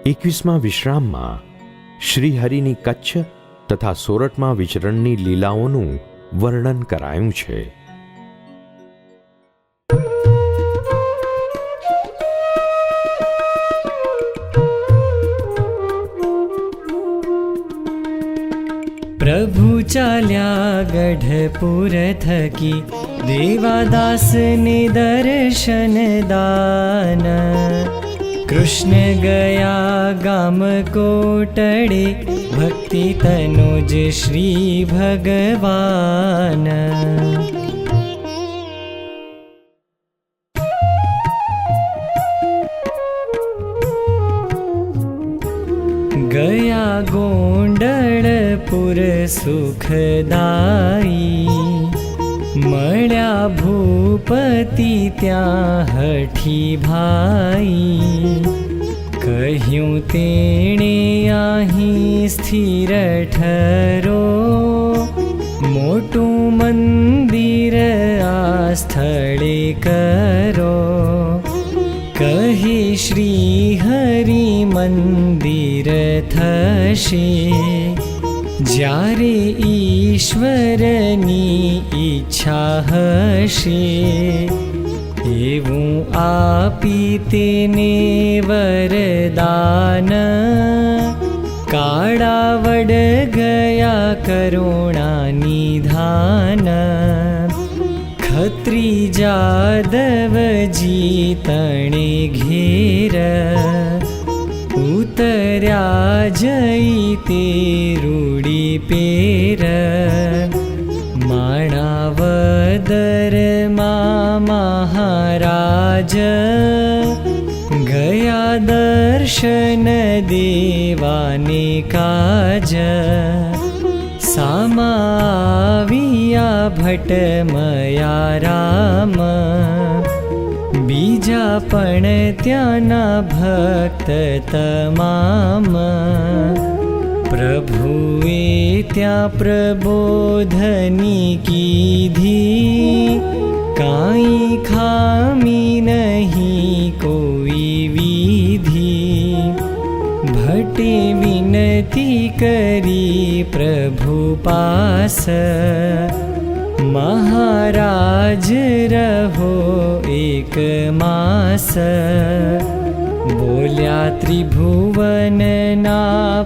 21મા વિશ્રામમાં શ્રીહરિની કચ્છ તથા સોરઠમાં વિચરણની લીલાઓનું વર્ણન કરાયું છે. પ્રભુ ચાલ્યા ગઢપુર થકી, દેવાદાસને દર્શન દાન. કૃષ્ણ ગયા ગામ કોટડે, ભક્તિ તનુજ શ્રી ભગવાન. ગયા ગોંડળપુર સુખદાઈ, મળ્યા ભૂપતિ ત્યાં હઠી ભાઈ. કહ્યું તેણે અહીં સ્થિર ઠરો, મોટું મંદિર આ સ્થળે કરો. કહે શ્રી હરિ મંદિર થશે, જ્યારે ઈશ્વરની ઈચ્છા હશે. એવું આપી તેને વરદાન, કાળા વડ ગયા કરુણા નિધાન. ખત્રી જાદવજી તણે ઘેર, ઉતર્યા જઈ તે રૂડી પેર. માણાવદરમાં મહારાજ, ગયા દર્શન દેવાને કાજ. સામાવિયા ભટ્ટમયા રામ, બીજા પણ ત્યાંના ભક્ત તમામ. પ્રભુએ ત્યાં પ્રબોધની કીધી, કાંઈ ખામી નહીં કોઈ વિધિ. ભટ્ટે વિનતી કરી પ્રભુ પાસ, મહારાજ રહો એક માસ. બોલ્યા ત્રિભુવનના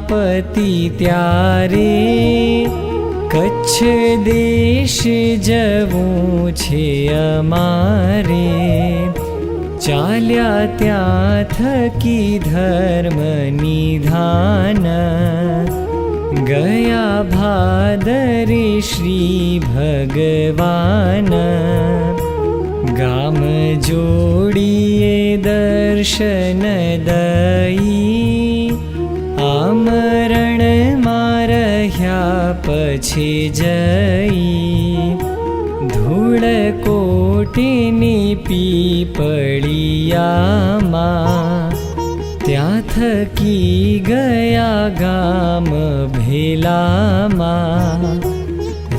પતિ ત્યારે, કચ્છ દેશ જવું છે અમારે. ચાલ્યા ત્યાં થકી ધર્મ નિધાન, ગયા ભાદરે શ્રી ભગવાન. ગામ જોડીએ દર્શન દઈ, આમરણમાં રહ્યા પછી જઈ. ધૂળ કોટીની પીપળિયામાં, ત્યાં થકી ગયા ગામ ભેલામાં.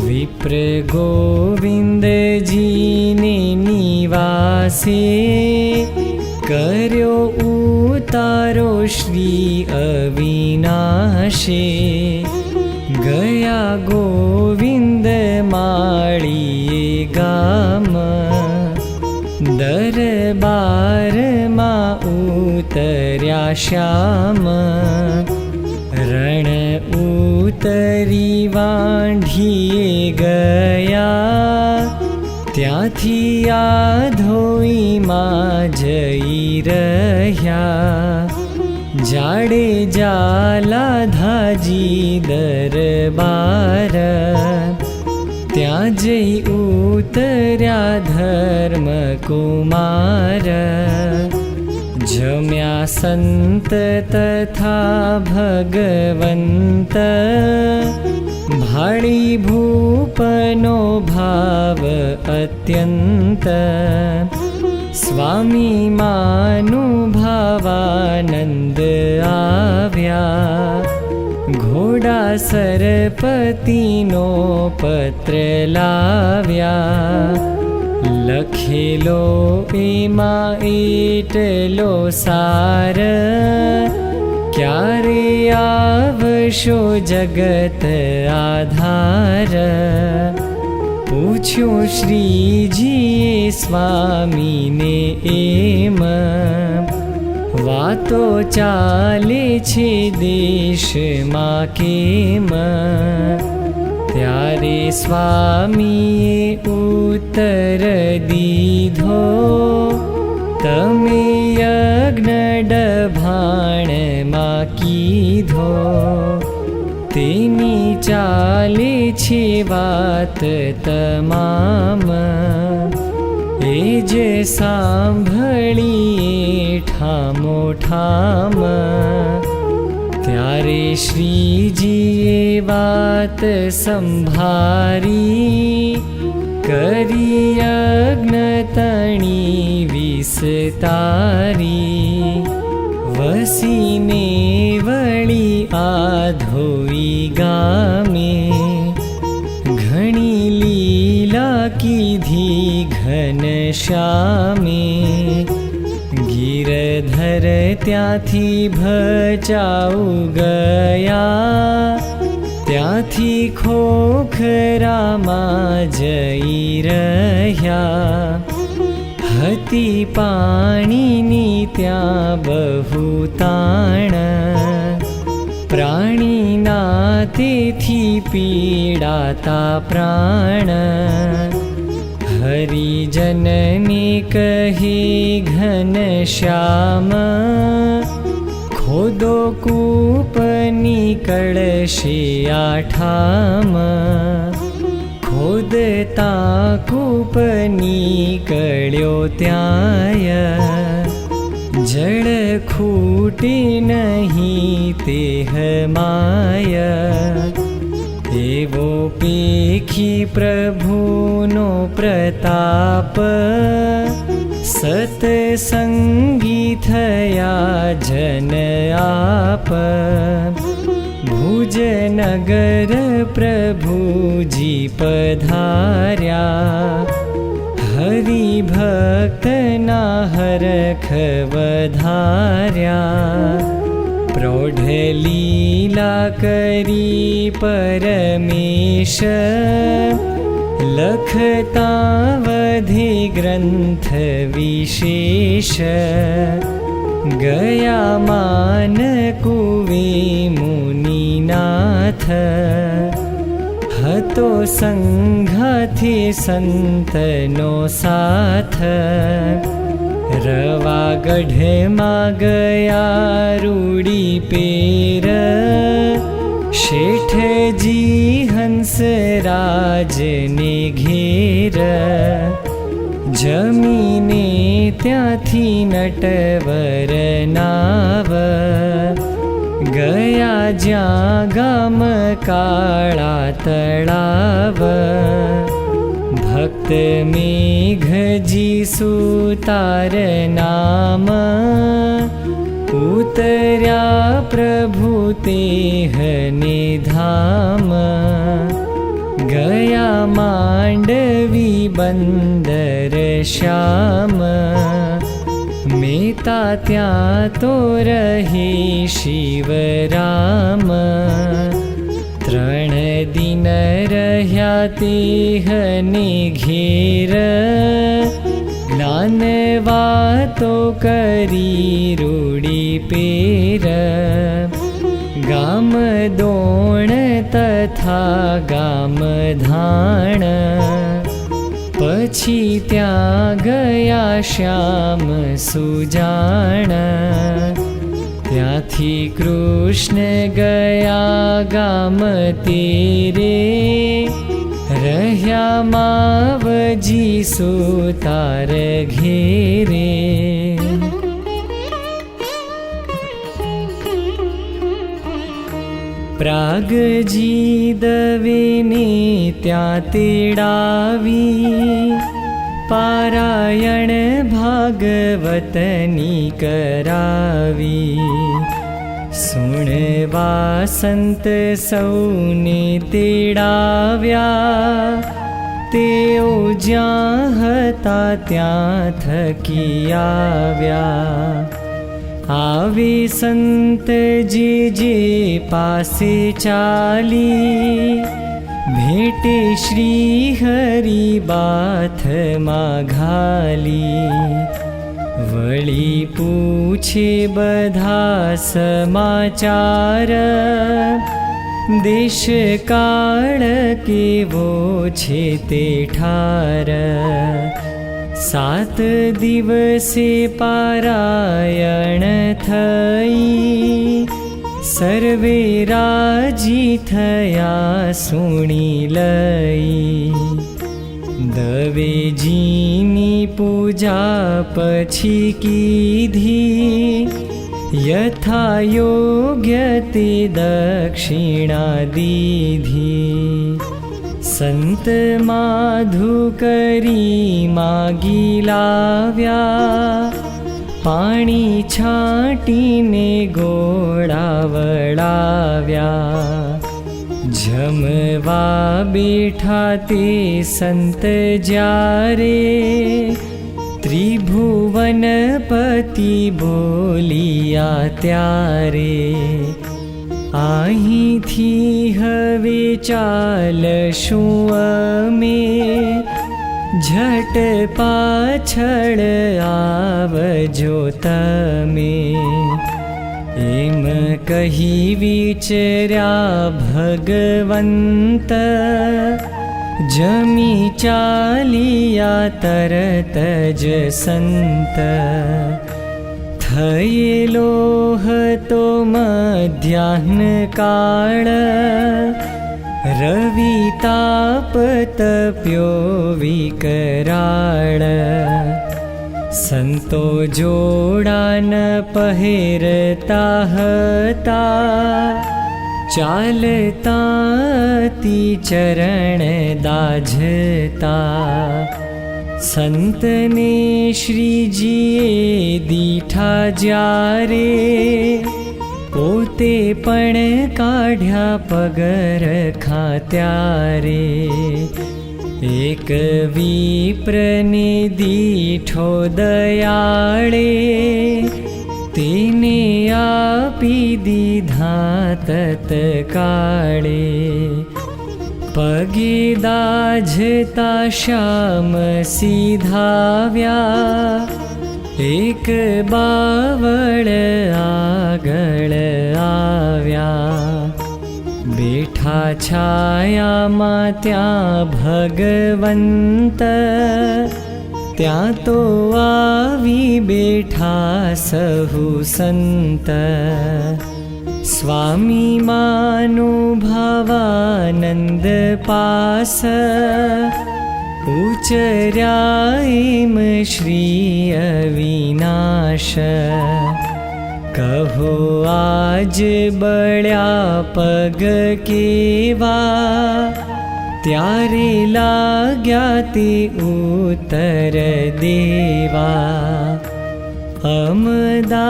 વિપ્ર ગોવિંદજીને નિવાસે, કર્યો ઉતારો શ્રી અવિનાશે. ગયા ગોવિંદ માળીએ ગામ, દરબારમાં ઉતર્યા શ્યામ. રણ ઉતરી વાંઢીએ ગયા, ત્યાંથી આધોઈમાં જઈ રહ્યા. જાડેજા લાધાજી દરબાર, ત્યાં જઈ ઉતર્યા ધર્મકુમાર. જમ્યા સંત તથા ભગવંત, ભાળી ભૂપનો ભાવ અત્યંત. સ્વામી માનુભાવાનંદ આવ્યા, ઘોડા સરપતિનો પત્ર લાવ્યા. લખેલો એમાં એટલો સાર, ક્યારે આવશો જગત આધાર? પૂછ્યું શ્રીજીએ સ્વામીને એમ, વાતો ચાલે છે દેશમાં કેમ? ત્યારે સ્વામીએ ઉત્તર દીધો, તમે યજ્ઞ ડભાણમાં કીધો, તેની ચાલે છે વાત તમામ, એ જ સાંભળીએ ઠામો ઠામ. ત્યારે શ્રીજીએ વાત સંભારી, કરી યજ્ઞ તણી વિસ્તારી. વસીને વળી આધોઈ ગામે, ઘણી લીલા કીધી ઘનશ્યામે. ગિરધર ત્યાંથી ભચાઉ ગયા, ત્યાંથી ખોખરામાં જઈ રહ્યા. હતી પાણીની ત્યાં બહુ તાણ, પ્રાણીના તેથી પીડાતા પ્રાણ. હરિજનને કહે ઘનશ્યામ, ખોદો કૂપ નીકળશે આઠામ. ખોદતા કૂપ નીકળ્યો ત્યાંય, જળ ખૂટે નહીં તેહ માય. એવો પેખી પ્રભુનો પ્રતાપ, સતસંગી થયા જન આપ. ભુજનગર પ્રભુજી પધાર્યા, હરિભક્તના હરખ વધાર્યા. પ્રૌઢ લીલા કરી પરમેશ, લખતા વધે ગ્રંથ વિશેષ. ગયા માન કુવે મુનિનાથ, હતો સંઘાથી સંતનો સાથ. રવા ગઢમાં ગયા રૂડી પેર, શેઠજી હંસરાજને ઘેર. જમીને ત્યાંથી નટવર નાવ, ગયા જ્યાં ગામ કાળા તળાવ. ભક્ત મેઘજી સુતાર નામ, ઉતર્યા પ્રભુ તેહને ધામ. ગયા માંડવી બંદર શ્યામ, મેતા ત્યાં તો રહે શિવરામ. 3 દિન રહ્યા તેહને ઘેર, જ્ઞાન વાતો કરી રૂડી પેર. ગામ દોણ તથા ગામ ધાણ, પછી ત્યાં ગયા શ્યામ સુજાણ. ત્યાંથી કૃષ્ણ ગયા ગામ તેરે, રહ્યા માવજી સુતાર ઘેરે. પ્રાગજી દવેને ત્યાં તેડાવી, પારાયણ ભાગવતની કરાવી. સુણવા સંત સૌને તેડાવ્યા, તેઓ જ્યાં હતા ત્યાં થકી આવ્યા. આવે સંતજી જે પાસે ચાલી, ભેટે શ્રી હરિ બાથમાં ઘાલી. વળી પૂછે બધા સમાચાર, દેશ કાળ કેવો છે તે ઠાર. 7 દિવસે પારાયણ થઈ, સર્વે રાજી થયા સુણી લઈ. દવેજીની પૂજા પછી કીધી, યથા યોગ્ય તે દક્ષિણા દીધી. સંત માધુ કરી માગી લાવ્યા, પાણી છાંટીને ગોળા વળાવ્યા. જમવા બેઠા તે સંત જ્યારે, ત્રિભુવનપતિ બોલિયા ત્યારે. અહીંથી હવે ચાલશું અમે, ઝટ પાછળ આવજો તમે. એમ કહી વિચર્યા ભગવંત, જમી ચાલિયા તરત જ સંત. થયેલો હતો મધ્યાહ્ન કાળ, રવિ તાપ તપ્યો વિકરાળ. સંતો જોડાન પહેરતા હતા, ચાલતાતી ચરણ દાઝતા. સંતને શ્રીજીએ દીઠા જ્યારે, પોતે પણ કાઢ્યા પગરખા ત્યારે. એક વિપ્રને દીઠો દયાળે, તેને આપી દીધા તત્કાળે. પગે દાઝતા શ્યામ સીધાવ્યા, એક બાવળ આગળ આવ્યા. બેઠા છાયામાં ત્યાં ભગવંત, ત્યાં તો આવી બેઠા સહુ સંત. સ્વામી માનુભાવાનંદ પાસ, ઉચર્યા એમ શ્રી અવિનાશ. કહો આજ બળ્યા પગ કેવા, ત્યારે લાગ્યા તે ઉત્તર દેવા. અમદાવાદમાં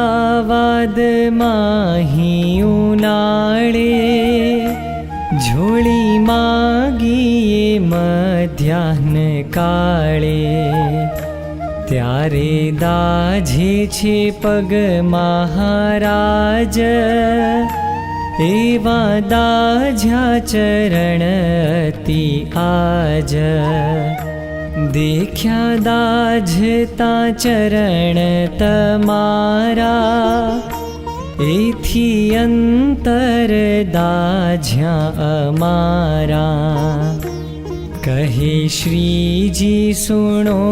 હીં ઉનાળે, ઝોળી માગીએ મધ્યાહ્ન કાળે. ત્યારે દાઝે છે પગ મહારાજ, એવા દાઝ્યા ચરણ અતિ આજ. દેખ્યા દાઝતા ચરણ તમારા, એથી અંતર દાઝ્યા અમારા. કહે શ્રીજી સુણો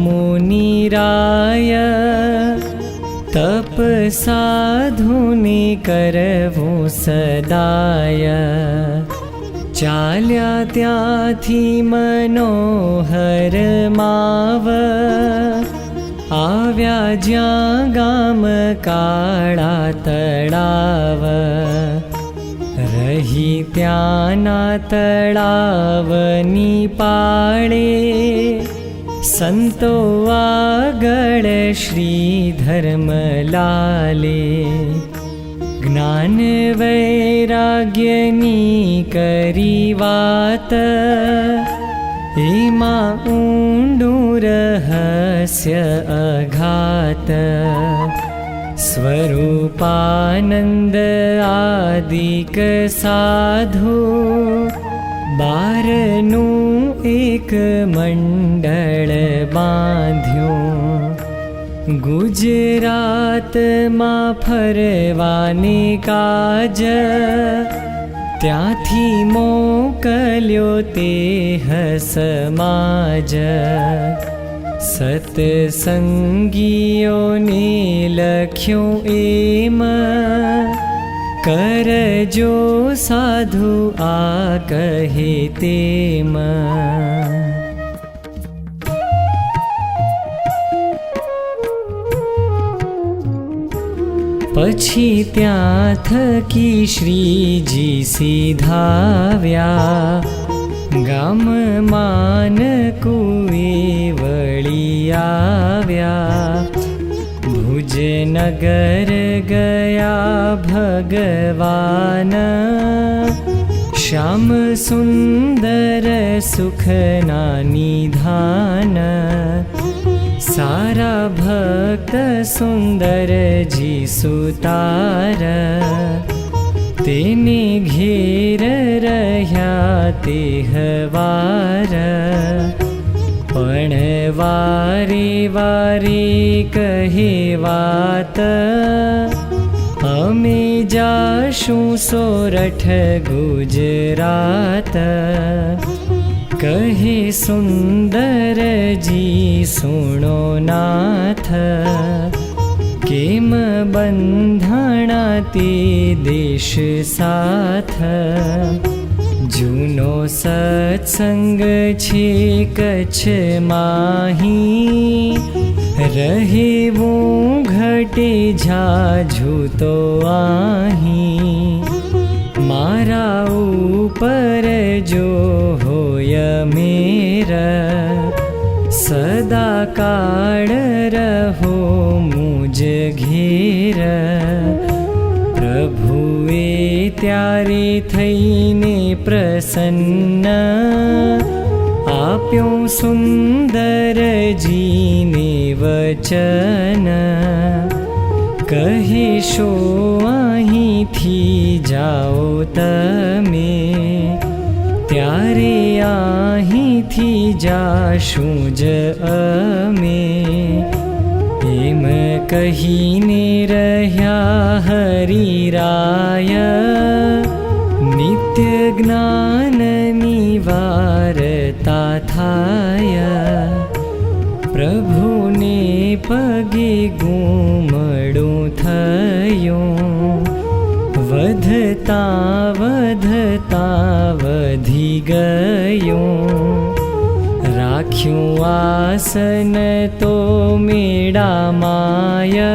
મુનિરાય, તપ સાધુને કરવું સદાય. ચાલ્યા ત્યાંથી મનોહર માવ, આવ્યા જ્યાં ગામ કાળા તળાવ. રહી ત્યાંના તળાવની પાળે, સંતો આગળ શ્રી ધર્મલાલે. જ્ઞાન વૈરાગ્યની કરી વાત, એમાં ઊંડું રહસ્ય અઘાત. स्वरूपानंद आदिक साधु 12નું એક મંડળ બાંધ્યું. ગુજરાતમાં ફરવાને કાજ ત્યાંથી મોકલ્યો તે સમાજ. સત્સંગીઓને લખ્યું એમ કરજો સાધુ આ કહે તેમ. પછી ત્યાં થકી શ્રીજી સીધાવ્યા ગામ માનકુએ વળી આવ્યા. ભુજનગર ગયા ભગવાન શ્યામ સુંદર સુખના નિધાન. સારા ભક્ત સુંદરજી સુતાર તેને ઘેર રહ્યા તે હવાર. પણ વારે વારે કહે વાત અમે જાશું સોરઠ ગુજરાત. કહે સુંદરજી સુણો નાથ કેમ બંધાણા તે દેશ સાથ. જૂનો સત્સંગ છે કચ્છ માહી રહેવું ઘટે જાજુ તો આહી. મારા ઉપર જો હોય મેર સદા કાળ રહો મુજ ઘેર. પ્રભુએ ત્યારે થઈને પ્રસન્ન આપ્યું સુંદરજીને વચન. કહેશો અહીંથી જાઓ તમે ત્યારે અહીંથી જાશું જ અમે. એમ કહીને રહ્યા હરિરાય નિત્ય જ્ઞાનની વાર્તા થાય. પ્રભુને પગે ગુમડું થયું વધતા વધતા વધી ગયું. રાખ્યું આસન તો મેળામાય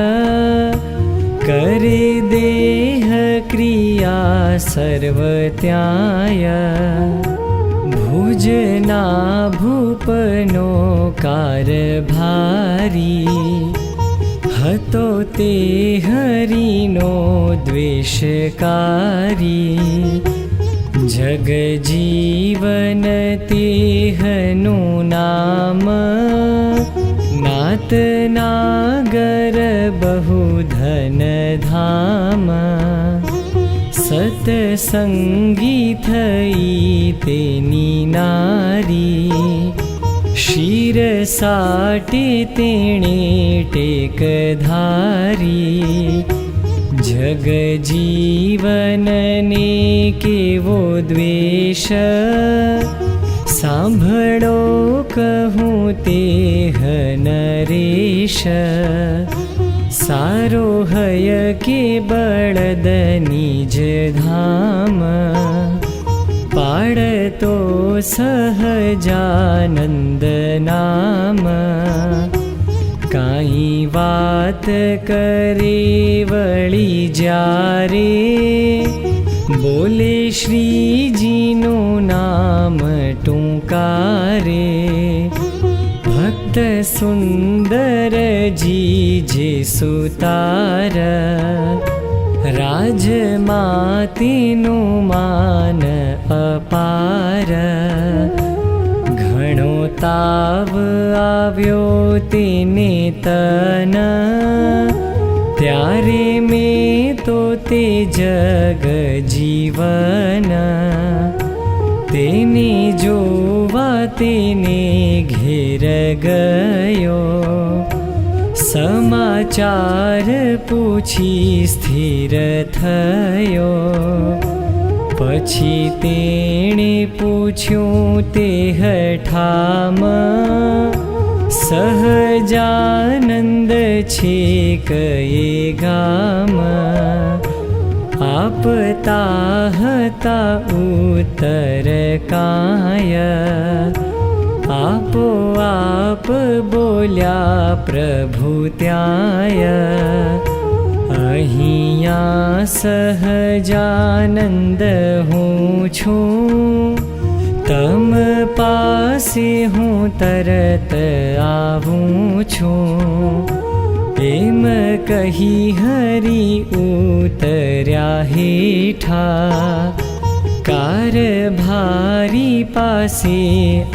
કરે દેહ ક્રિયા સર્વ ત્યાય. ભુજના ભૂપનો કારભારી હતો તે હરિનો દ્વેષકારી. જગજીવન તેહનું નામ નાત નાગર બહુ ધન ધામ. સતસંગી થઈ તેની નારી શિર સાટે તેણે ટેક ધારી. જગજીવનને કેવો દ્વેષ સાંભળો કહું તે નરેશ. સારો હય કે બળદ નિજ ધામ પાડતો સહજાનંદ નામ. કાંઈ વાત કરે વળી જ્યારે બોલે શ્રીજીનું નામ ટૂંકારે. ભક્ત સુંદરજી જે સુતાર રાજમાતીનું માન અપાર. ઘણો તાવ આવ્યો તેને તન ત્યાં તારે મેં તો તે જગ જીવન, તેને જોવા તેને ઘેર ગયો, સમાચાર પૂછી સ્થિર થયો. પછી તેણે પૂછ્યું તે હઠામ, સહજાનંદ છે કયે ગામ. આપતા હતા ઉત્તર કાય, આપોઆપ બોલ્યા પ્રભુ ત્યાંય. અહીંયા સહજાનંદ હું છું, તમ પાસે હું તરત આવું છું. એમ કહી હરી ઉતર્યા હેઠા, કારભારી પાસે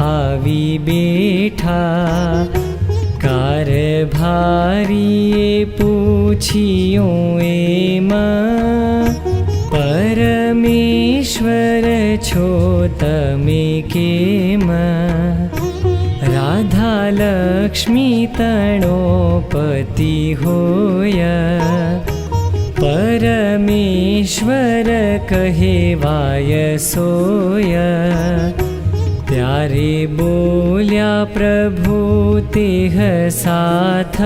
આવી બેઠા. કારભારીએ પૂછ્યું એમ, પરમેશ્વર છો તમે કેમ? રાધા લક્ષ્મી તણો પતિ હોય, પરમેશ્વર કહેવાય સોય. ત્યારે બોલ્યા પ્રભુ તેહ સાથ,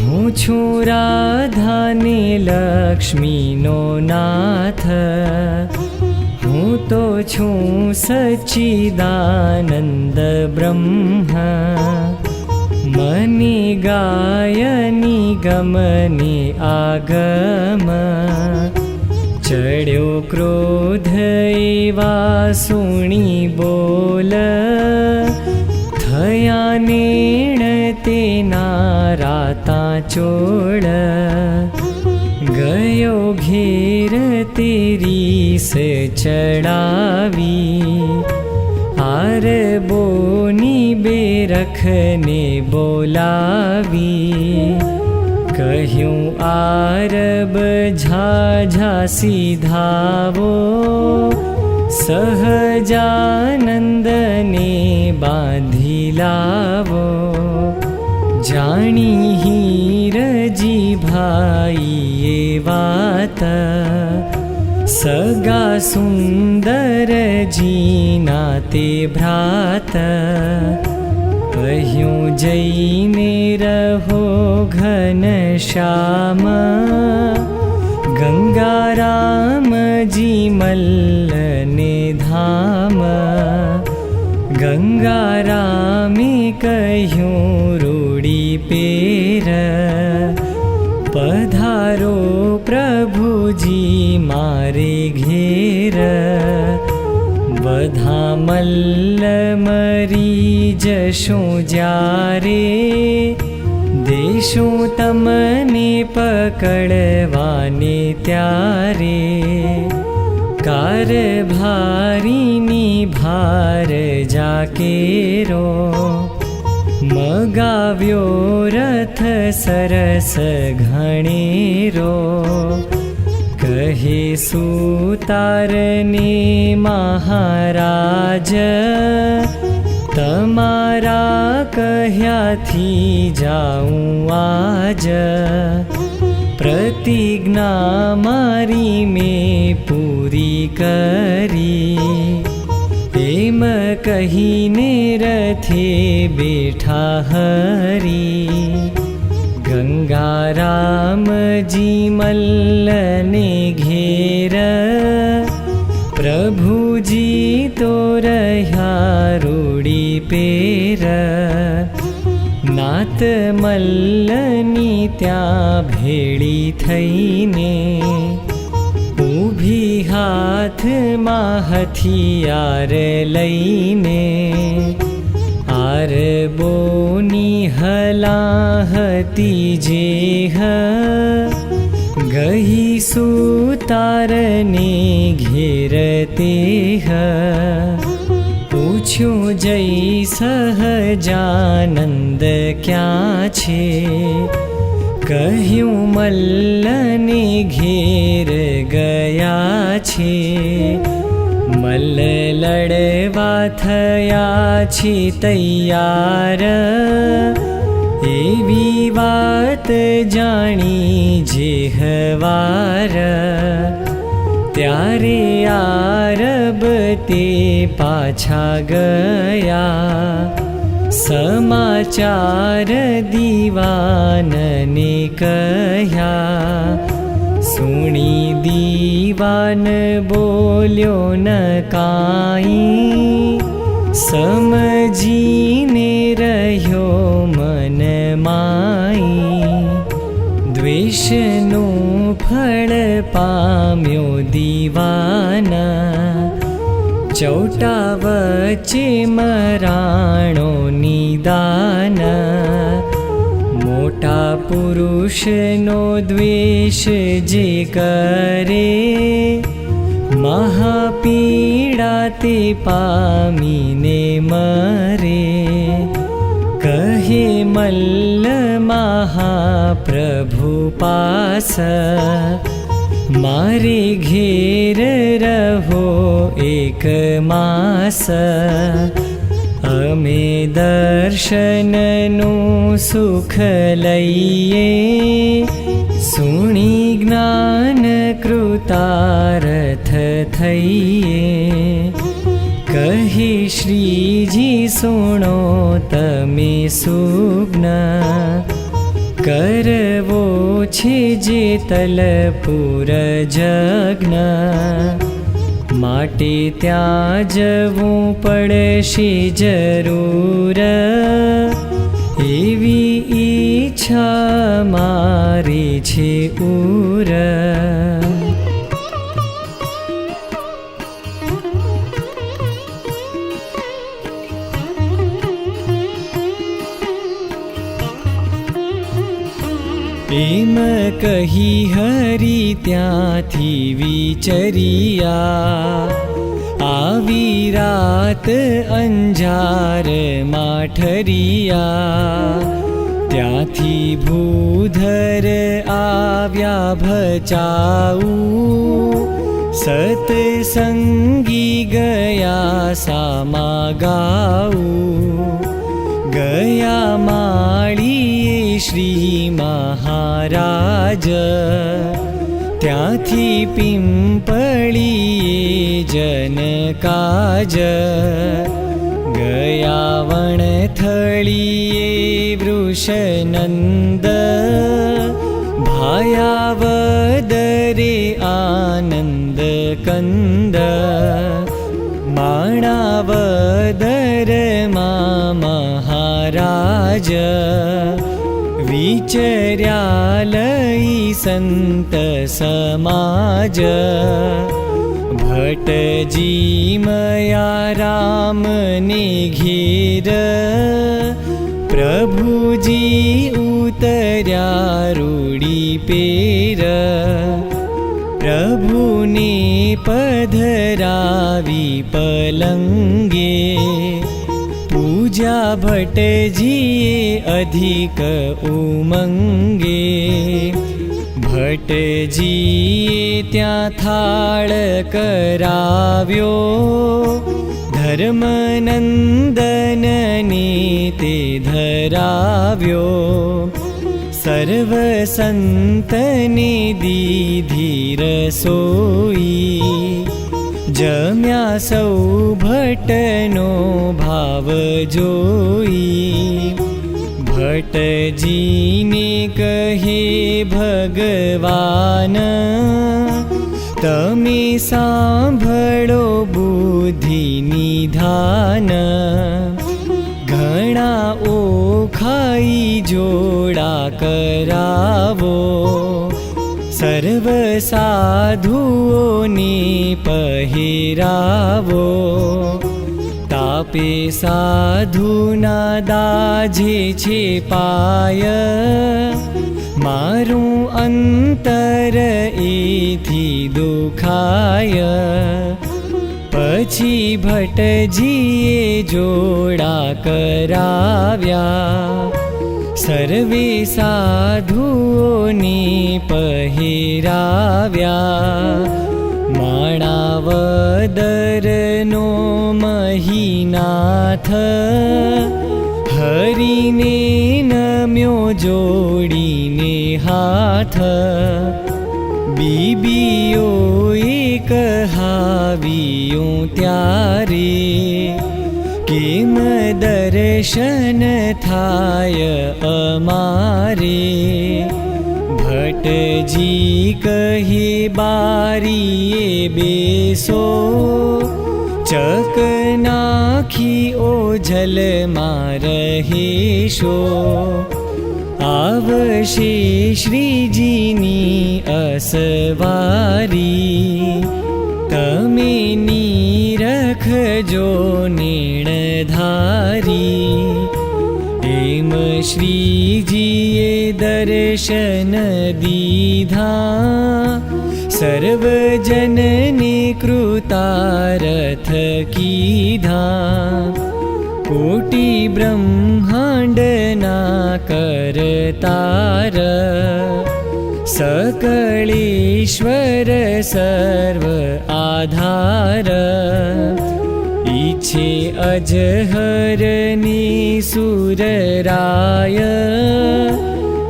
હું છું રાધાને લક્ષ્મીનો નાથ. હું તો છું સચ્ચિદાનંદ બ્રહ્મ, મને ગાયની ગમને આગમ. ચડ્યો ક્રોધ એવા સુણી બોલ, થયા નેણ તેના રાતા ચોળ. ગયો ઘેર તેરીસ ચડાવી, આરબોની બેરખને બોલાવી. કહ્યું આરબ ઝાઝા સીધાવો, સહજાનંદને બાંધી લાવો. જાણી હીરજી ભાઈએ વાત, સગા સુંદરજીના તે ભ્રાત. કહ્યું જઈને રહો ઘન શ્યામ, ગંગારામજી મલ્લને ધામ. ગંગારામે કહ્યું રૂડી પેર, પધારો પ્રભુજી મારે ઘેર. બધા મલ્લ મરી જશું જ્યારે, દેશું તમને પકડવાને ત્યારે. કારભારીની ભાર જાકેરો, મગાવ્યો રથ સરસ ઘણેરો. કહે સુતારને મહારાજ, તમારા કહ્યાથી જાઉં આજ. પ્રતિજ્ઞા મારી મેં પૂરી કરી, એમ કહીને રથે બેઠા હરી. ગંગારામજી મલ્લને ઘેર, પ્રભુજી તો રહ્યા રૂડી પેર. નાત મલ્લની ત્યાં ભેળી થઈને, ઊભી હાથમાં હથિયાર લઈને. આરબોની હલાહતી જેહ, ગહી સુતારને ઘેર તેહ. પૂછ્યું જય સહજાનંદ ક્યાં છે, કહ્યું મલ્લને ઘેર ગયા છે, મલ્લ લડવા થયા છે તૈયાર. એવી વાત જાણી જેહવાર, ત્યારે આરબ તે પાછા ગયા. સમાચાર દીવાનને કહ્યા, સુણી દીવાન બોલ્યો ન કાંઈ. સમજીને રહ્યો મન માઈ, દ્વેષનું ફળ પામ્યો દીવાના. ચૌટા વચ્ચે મરાણો નિદાન, મોટા પુરુષનો દ્વેષ જે કરે. મહાપીડા તે પામીને મરે. કહે મલ્લ મહાપ્રભુ પાસ, મારે ઘેર રહો એક માસ. અમે દર્શનનું સુખ લઈએ, સુણી જ્ઞાન કૃતાર્થ થઈએ. કહે શ્રીજી સુણો તમે સુજ્ઞ, કરવો છે જે તલપુર જગ્ન. માટે ત્યાં જવું પડશે જરૂર, એવી ઈચ્છા મારી છે ઉર. એમ કહી હરી ત્યાંથી વિચર્યા. આવી રાત અંજારમાં ઠર્યા. ત્યાંથી ભૂધર આવ્યા ભચાઉ, સતસંગી ગયા સામા ગાઉ. ગયા માળીએ શ્રી મહારાજ, ત્યાંથી પિંપળીએ જનકાજ. ગયા વણથળીએ વૃષનંદ, ભાયાવદરે આનંદ કંદ. માણાવદરમાં મહારાજ, વિચર્યા લઈ સંત સમાજ. ભટ્ટજી મયા રામને ઘેર, પ્રભુજી ઉતર્યા રૂડી પેર. પ્રભુને પધરાવી પલંગે, પૂજા ભટ્ટજીએ અધિક ઉમંગે. ભટ્ટજીએ ત્યાં થાળ કરાવ્યો, ધર્મનંદનને તે ધરાવ્યો. સર્વ સંતને દીધી રસોઈ, જમ્યા સૌ ભટ્ટનો ભાવ જોઈ. ભટ્ટજીને કહે ભગવાન, તમે સાંભળો બુદ્ધિ નિધાન. ઘણા ઓખાઈ જોડા કરાવો, સર્વ સાધુઓને પહેરાવો. તાપે સાધુના દાજે છે પાય, મારું અંતર એથી દુખાય. પછી ભટ્ટજીએ જોડા કરાવ્યા, સર્વે સાધુઓને પહેરાવ્યા માણાવદરનો મહીનાથ હરીને નમ્યો જોડીને હાથ બીબીઓએ કહાવ્યું ત્યારે કેમ દર્શન થાય અમારે ભટ્ટજી કહે બારીએ બેસો ચક નાખી ઓઝલમાં રહેશો આવશે શ્રીજીની અસવારી તમે નીરખજો નિર્ણધારી એમ શ્રીજીએ દર્શન દીધા સર્વજનને કૃતારથ કીધા કોટી બ્રહ્માંડના કરતાર સકળેશ્વર સર્વ આધાર ઈચ્છે અજહરની સુરરાય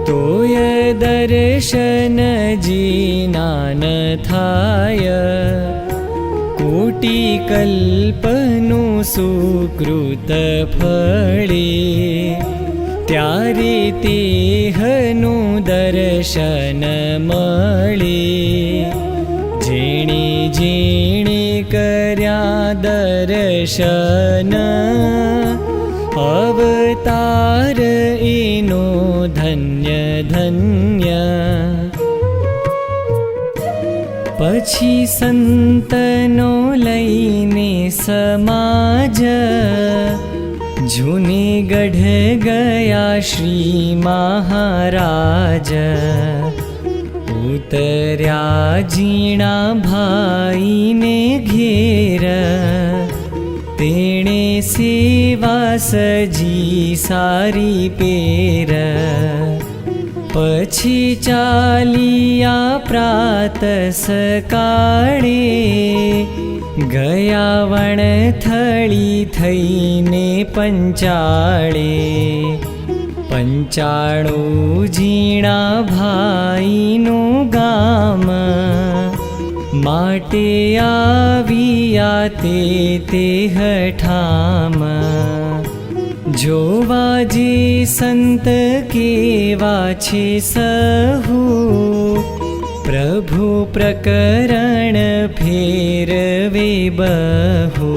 તોય દર્શન જીના ન થાય કોટી કલ્પનું સુકૃત ફળે ત્યારે તેહનું દર્શન મળે જેણે જેણે કર્યા દર્શન અવતાર એનો ધન્ય ધન્ય પછી સંતનો લઈને સમાજ જૂનેગઢ ગયા શ્રી મહારાજ ઉતર્યા જીણા ભાઈને ઘેર તેણે સેવા સજી સારી પેર પછી ચાલિયા પ્રાત સકાળે ગયા વણથળી થઈને પંચાળે પંચાળું જીણા ભાઈનું ગામ માટે આવ્યા તે હઠામ જોવા જે સંત કેવા છે સહુ પ્રભુ પ્રકરણ ફેરવે બહુ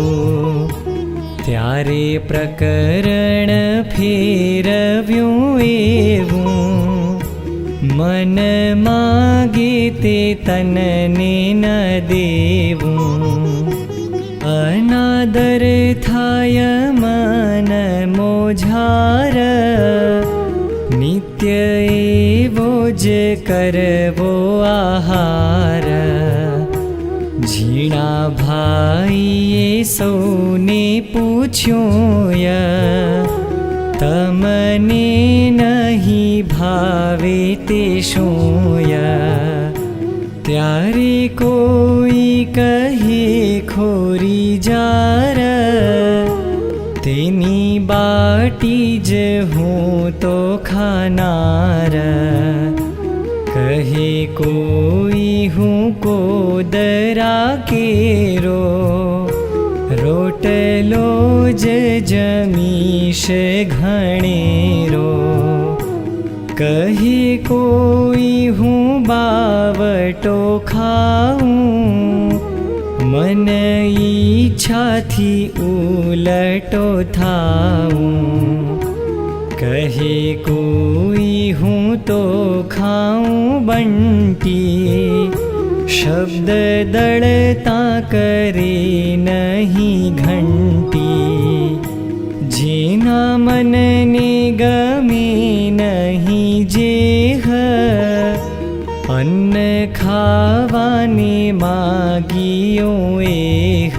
ત્યારે પ્રકરણ ફેરવ્યું એવું મન માગે તે તનને ન દેવું અનાદર થાય મન મોઝાર નિત્ય એવો જ કરવો આહાર ઝીણા ભાઈએ સૌને પૂછ્યું તમને નહીં ભાવે તે શોય ત્યારે કોઈ કહે ખોરી જાર તેની બાટી જ હું તો ખાનાર કહે કોઈ હું કોદરા કેરો રોટલો જ જમીશ ઘણેરો કહે કોઈ હું બાવટો ખાઉં મન ઈચ્છાથી ઉલટો થાઉં કહે કોઈ હું તો ખાઉં બંટી શબ્દ દળતા કરે નહીં ઘંટી જેના મનને ગમે નહીં જેહ અન્ન ખાવાને માગીઓ એહ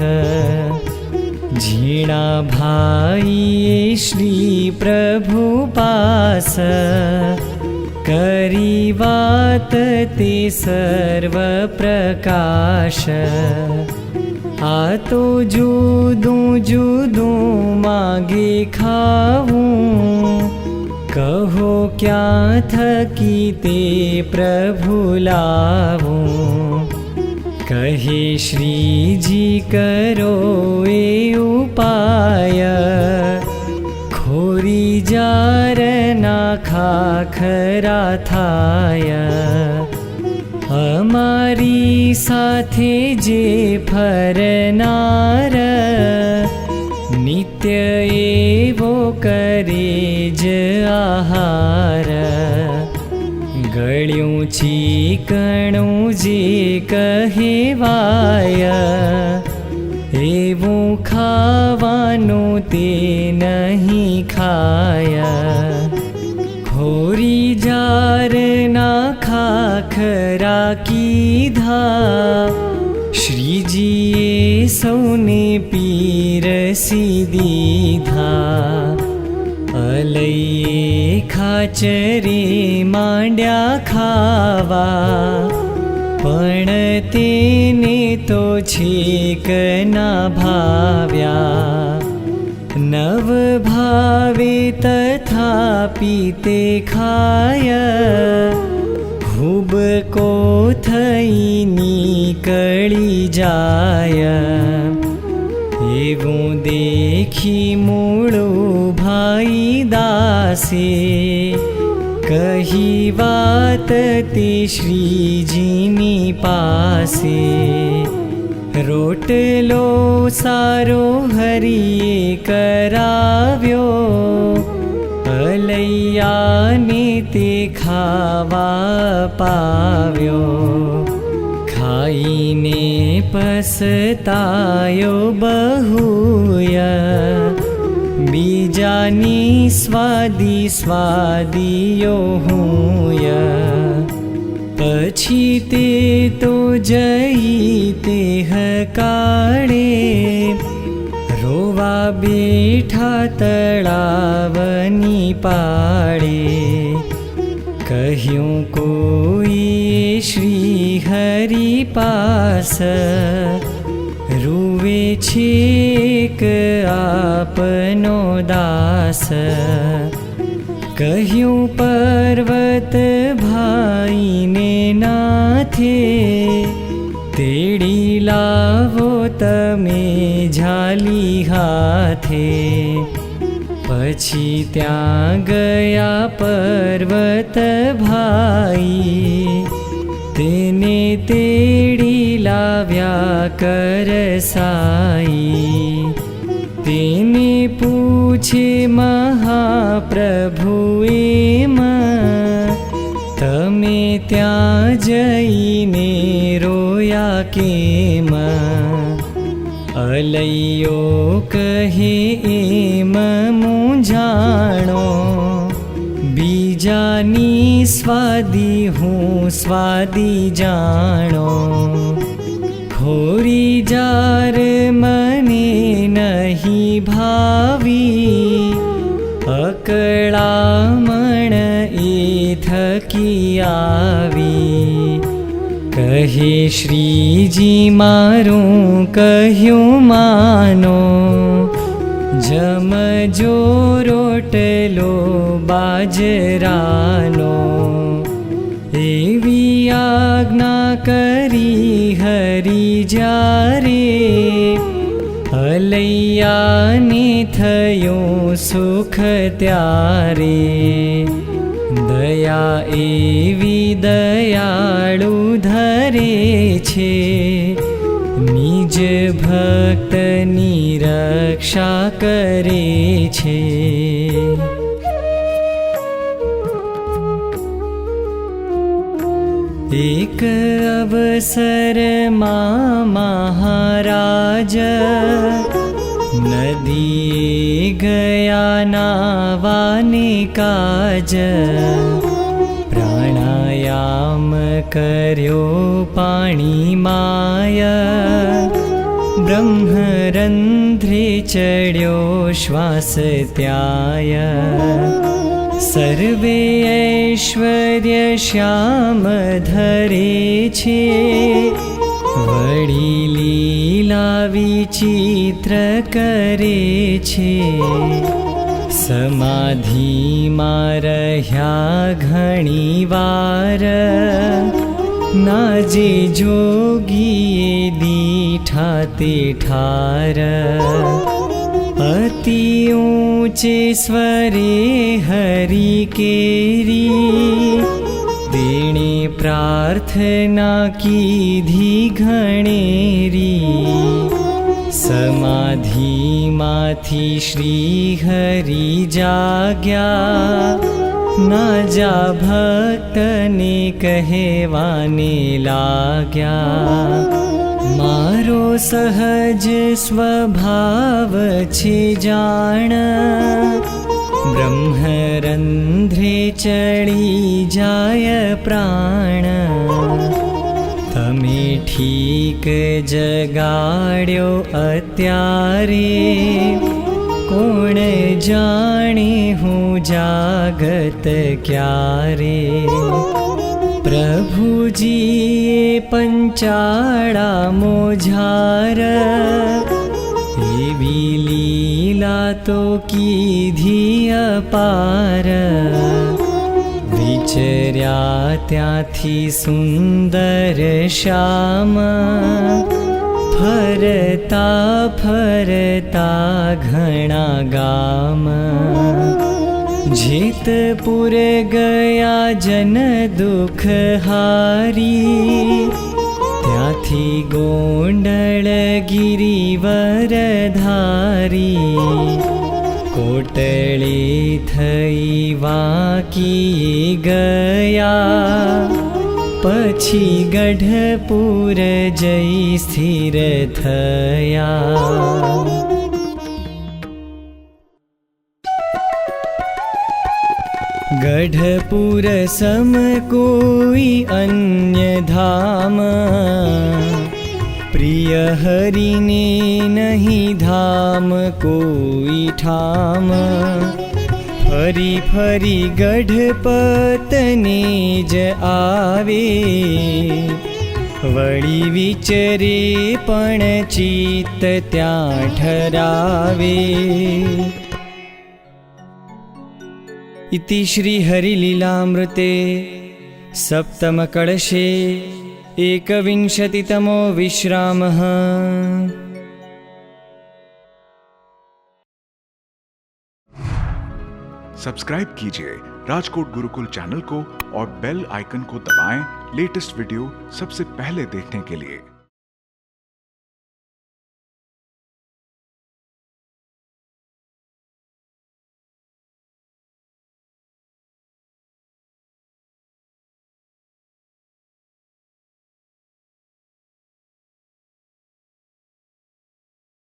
ઝીણા वेणा भाई श्री प्रभु पास કરી વાત તે સર્વ પ્રકાશ આ તો જુદું જુદું માગે ખાવું કહો ક્યાં થકી તે પ્રભુ લાવું કહે શ્રીજી કરો એ ઉપાય ખોરી જાર ના ખાખરા થાય અમારી સાથે જે ફરનાર નિત્ય એવો કરે જ આહાર ગળ્યું ચીકણું જે કહેવાય એવું ખાવાનું તે નહીં ખાય ખોરી જાર ના ખાખરા કીધા શ્રીજીએ સૌને પીરસી દીધા અલૈયે ખાચરે માંડ્યા ખાવા પણ તેને તો છેક ના ભાવ્યા નવ ભાવે તથાપી તે ખાય હુબકો થઈ નીકળી જાય એવું દેખી મૂળું ભાઈ દાસે કહી વાત તે શ્રીજીની પાસે રોટલો સારો હરિએ કરાવ્યો અલૈયાને તે ખાવા પાવ્યો ખાઈને પસતાયો બહુય બીજાની સ્વાદી સ્વાદીયો હુંય પછી તે તો જઈ તે હકાળે રોવા બેઠા તળાવની પાળે કહ્યું કોઈ શ્રી હરિ પાસ રૂવે છેક આપનો દાસ કહ્યું પર્વત ભાઈને નાથે તેડી લાવો તમે ઝાલી હાથે પછી ત્યાં ગયા પર્વત ભાઈ તેને તેડી લાવ્યા કરસાઈ તેને પૂછે મહાપ્રભુ એમ તમે ત્યાં જઈને રોયા કેમ અલૈયો કહે એમ મૂંઝાણો બીજાની સ્વાદી હું સ્વાદી જાણો ખોરી જાર મને નહીં ભાવી અકળામણ એ થકી આવી કહે શ્રીજી મારું કહ્યું માનો જમજો રોટલો બાજરાનો એવી આજ્ઞા કરી હરી જ્યારે અલૈયાને થયું સુખ ત્યારે દયા એવી દયાળુ ધરે છે નિજ ભક્તની રક્ષા કરે છે એક અવસરમાં મહારાજ નદીએ ગયા નાવાને કાજ પ્રાણાયામ કર્યો પાણી માય ब्रह्मरन्ध्रे चढ्यो श्वास त्याय सर्वे ऐश्वर्य श्याम धरे छे वडी लीला विचित्र करे छे समाधि मां रह्या घणी वार नाजे जोगीए दीठा ते ठार अति ऊंचे स्वरे हरि केरी तेणे प्रार्थना कीधी घणेरी समाधि माथी श्री हरि जाग्या नाजा भक्तने कहेवाने लाग्या मारो सहज स्वभाव छे जाण ब्रह्मरंध्रे चढ़ी जाय प्राण तमे ठीक जगाड्यो अत्यारे कोण जाने हूँ जागत क्यारे प्रभुजीए पंचाड़ा मोझार एवी लीला तो कीधी अपार विचर्या त्याथी सुंदर श्याम फरता फरता घणा गाम जेतपुर गया जन दुख हारी त्याथी गोंडल गिरिवर धारी कोटले थई वाकी गया पछी गढ़पुर जई स्थिर थया गढ़पुर सम कोई अन्य धाम प्रिय हरि ने नहीं धाम कोई ठाम फरी फरी गढ़पतने ज आवे वળી विचरे पण चित्त त्यां ठरावे। इति श्री हरिलीलामृते सप्तमकलशे एकविंशतितमो विश्रामः। सब्सक्राइब कीजिए राजकोट गुरुकुल चैनल को और बेल आइकन को दबाएं लेटेस्ट वीडियो सबसे पहले देखने के लिए।